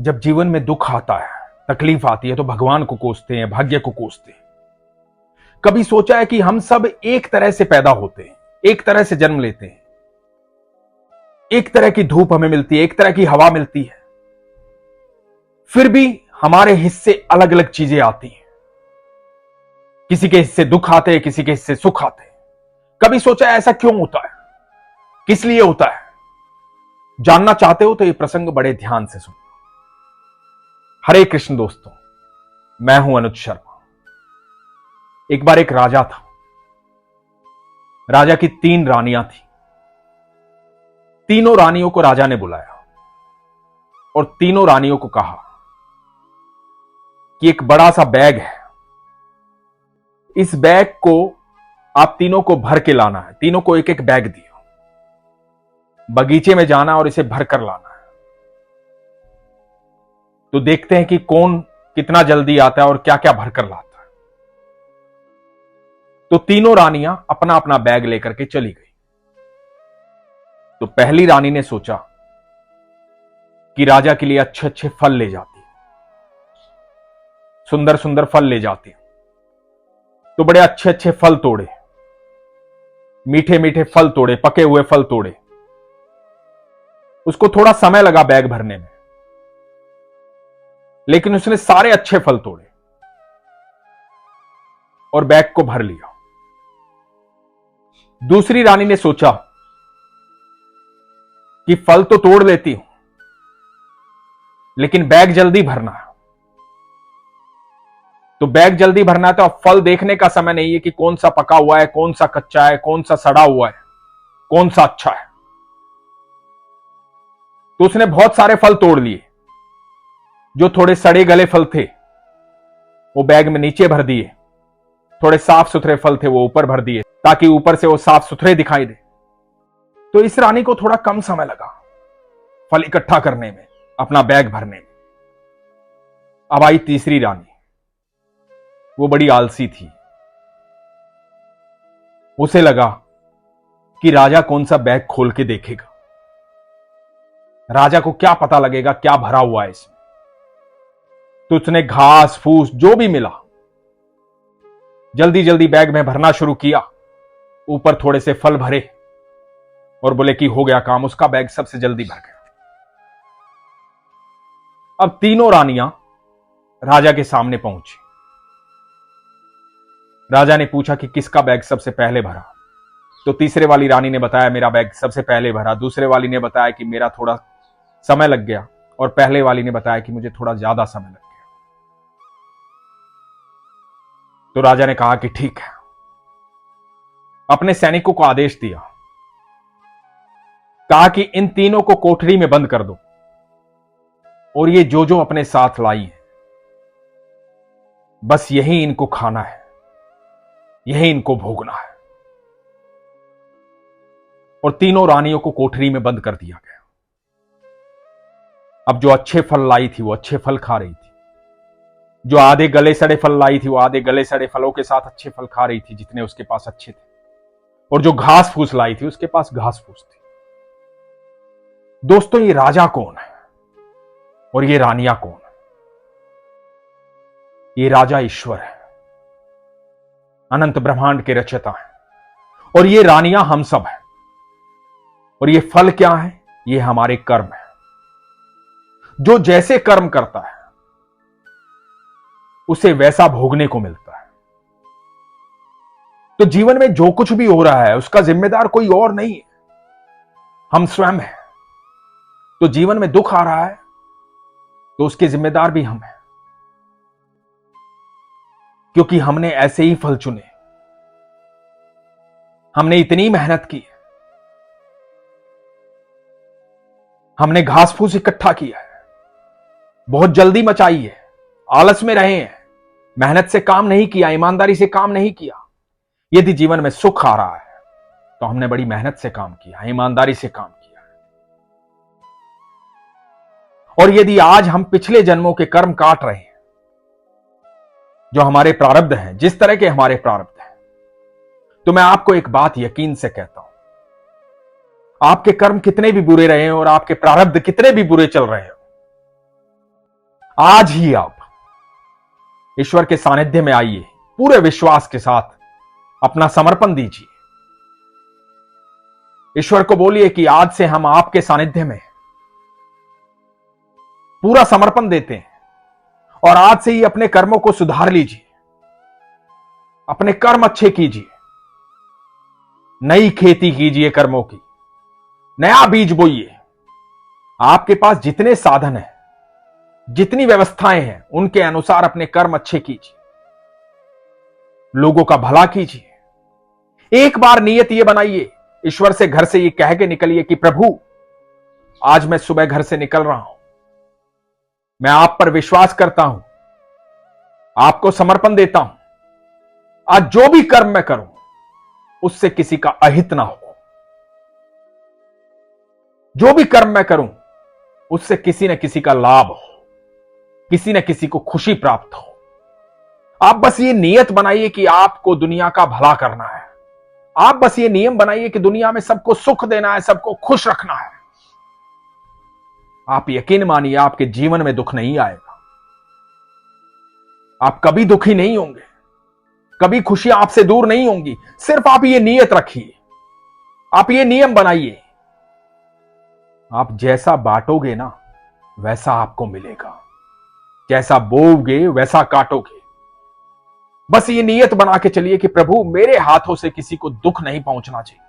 जब जीवन में दुख आता है, तकलीफ आती है, तो भगवान को कोसते हैं, भाग्य को कोसते हैं। कभी सोचा है कि हम सब एक तरह से पैदा होते हैं, एक तरह से जन्म लेते हैं, एक तरह की धूप हमें मिलती है, एक तरह की हवा मिलती है, फिर भी हमारे हिस्से अलग अलग चीजें आती हैं। किसी के हिस्से दुख आते हैं, किसी के हिस्से सुख आते हैं। कभी सोचा है ऐसा क्यों होता है, किस लिए होता है? जानना चाहते हो तो यह प्रसंग बड़े ध्यान से सुनो। हरे कृष्ण दोस्तों, मैं हूं अनुज शर्मा। एक बार एक राजा था। राजा की 3 रानियां थी। तीनों रानियों को राजा ने बुलाया और तीनों रानियों को कहा कि एक बड़ा सा बैग है, इस बैग को आप तीनों को भर के लाना है। तीनों को एक एक बैग दिया, बगीचे में जाना और इसे भर कर लाना है। तो देखते हैं कि कौन कितना जल्दी आता है और क्या क्या भर कर लाता है। तो तीनों रानियां अपना अपना बैग लेकर के चली गई। तो पहली रानी ने सोचा कि राजा के लिए अच्छे अच्छे फल ले जाती है, सुंदर सुंदर फल ले जाती है। तो बड़े अच्छे अच्छे फल तोड़े, मीठे मीठे फल तोड़े, पके हुए फल तोड़े। उसको थोड़ा समय लगा बैग भरने में, लेकिन उसने सारे अच्छे फल तोड़े और बैग को भर लिया। दूसरी रानी ने सोचा कि फल तो तोड़ लेती हूं, लेकिन बैग जल्दी भरना है। तो बैग जल्दी भरना है, तो अब फल देखने का समय नहीं है कि कौन सा पका हुआ है, कौन सा कच्चा है, कौन सा सड़ा हुआ है, कौन सा अच्छा है। तो उसने बहुत सारे फल तोड़ लिए। जो थोड़े सड़े गले फल थे वो बैग में नीचे भर दिए, थोड़े साफ सुथरे फल थे वो ऊपर भर दिए, ताकि ऊपर से वो साफ सुथरे दिखाई दे। तो इस रानी को थोड़ा कम समय लगा फल इकट्ठा करने में, अपना बैग भरने में। अब आई तीसरी रानी। वो बड़ी आलसी थी। उसे लगा कि राजा कौन सा बैग खोल के देखेगा, राजा को क्या पता लगेगा क्या भरा हुआ है इसमें। तो उसने घास फूस जो भी मिला जल्दी जल्दी बैग में भरना शुरू किया। ऊपर थोड़े से फल भरे और बोले कि हो गया काम। उसका बैग सबसे जल्दी भर गया। अब तीनों रानियां राजा के सामने पहुंची। राजा ने पूछा कि किसका बैग सबसे पहले भरा। तो तीसरे वाली रानी ने बताया मेरा बैग सबसे पहले भरा। दूसरे वाली ने बताया कि मेरा थोड़ा समय लग गया, और पहले वाली ने बताया कि मुझे थोड़ा ज्यादा समय लग गया। तो राजा ने कहा कि ठीक है। अपने सैनिकों को आदेश दिया, कहा कि इन तीनों को कोठरी में बंद कर दो, और ये जो जो अपने साथ लाई है बस यही इनको खाना है, यही इनको भोगना है। और तीनों रानियों को कोठरी में बंद कर दिया गया। अब जो अच्छे फल लाई थी वो अच्छे फल खा रही थी, जो आधे गले सड़े फल लाई थी वो आधे गले सड़े फलों के साथ अच्छे फल खा रही थी जितने उसके पास अच्छे थे, और जो घास फूस लाई थी उसके पास घास फूस थी। दोस्तों, ये राजा कौन है और ये रानियां कौन है? ये राजा ईश्वर है, अनंत ब्रह्मांड के रचयिता है, और ये रानियां हम सब हैं। और ये फल क्या है? ये हमारे कर्म है। जो जैसे कर्म करता है उसे वैसा भोगने को मिलता है। तो जीवन में जो कुछ भी हो रहा है उसका जिम्मेदार कोई और नहीं है, हम स्वयं हैं। तो जीवन में दुख आ रहा है तो उसके जिम्मेदार भी हम हैं, क्योंकि हमने ऐसे ही फल चुने, हमने इतनी मेहनत की, हमने घास फूस इकट्ठा किया है, बहुत जल्दी मचाई है, आलस में रहे हैं, मेहनत से काम नहीं किया, ईमानदारी से काम नहीं किया। यदि जीवन में सुख आ रहा है तो हमने बड़ी मेहनत से काम किया, ईमानदारी से काम किया है। और यदि आज हम पिछले जन्मों के कर्म काट रहे हैं, जो हमारे प्रारब्ध हैं, जिस तरह के हमारे प्रारब्ध हैं, तो मैं आपको एक बात यकीन से कहता हूं, आपके कर्म कितने भी बुरे रहे हैं और आपके प्रारब्ध कितने भी बुरे चल रहे हो, आज ही आप ईश्वर के सानिध्य में आइए, पूरे विश्वास के साथ अपना समर्पण दीजिए। ईश्वर को बोलिए कि आज से हम आपके सानिध्य में पूरा समर्पण देते हैं और आज से ही अपने कर्मों को सुधार लीजिए, अपने कर्म अच्छे कीजिए, नई खेती कीजिए, कर्मों की नया बीज बोइए। आपके पास जितने साधन हैं, जितनी व्यवस्थाएं हैं, उनके अनुसार अपने कर्म अच्छे कीजिए, लोगों का भला कीजिए। एक बार नियत ये बनाइए, ईश्वर से घर से ये कह के निकलिए कि प्रभु आज मैं सुबह घर से निकल रहा हूं, मैं आप पर विश्वास करता हूं, आपको समर्पण देता हूं। आज जो भी कर्म मैं करूं उससे किसी का अहित ना हो, जो भी कर्म मैं करूं उससे किसी न किसी का लाभ हो, किसी न किसी को खुशी प्राप्त हो। आप बस ये नियत बनाइए कि आपको दुनिया का भला करना है। आप बस ये नियम बनाइए कि दुनिया में सबको सुख देना है, सबको खुश रखना है। आप यकीन मानिए आपके जीवन में दुख नहीं आएगा, आप कभी दुखी नहीं होंगे, कभी खुशियां आपसे दूर नहीं होंगी। सिर्फ आप ये नियत रखिए, आप ये नियम बनाइए, आप जैसा बांटोगे ना वैसा आपको मिलेगा, जैसा बोओगे वैसा काटोगे। बस ये नियत बना के चलिए कि प्रभु मेरे हाथों से किसी को दुख नहीं पहुंचना चाहिए,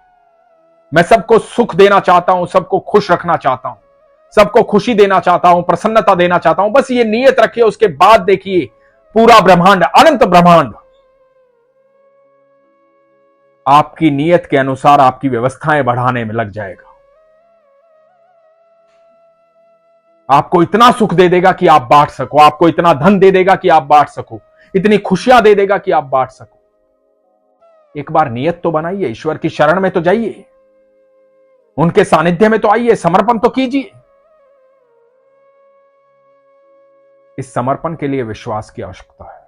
मैं सबको सुख देना चाहता हूं, सबको खुश रखना चाहता हूं, सबको खुशी देना चाहता हूं, प्रसन्नता देना चाहता हूं। बस ये नियत रखिए, उसके बाद देखिए पूरा ब्रह्मांड, अनंत ब्रह्मांड आपकी नियत के अनुसार आपकी व्यवस्थाएं बढ़ाने में लग जाएगा। आपको इतना सुख दे देगा कि आप बांट सको, आपको इतना धन दे देगा कि आप बांट सको, इतनी खुशियां दे देगा कि आप बांट सको। एक बार नियत तो बनाइए, ईश्वर की शरण में तो जाइए, उनके सानिध्य में तो आइए, समर्पण तो कीजिए। इस समर्पण के लिए विश्वास की आवश्यकता है।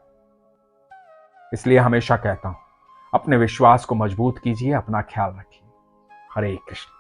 इसलिए हमेशा कहता हूं, अपने विश्वास को मजबूत कीजिए, अपना ख्याल रखिए। हरे कृष्ण।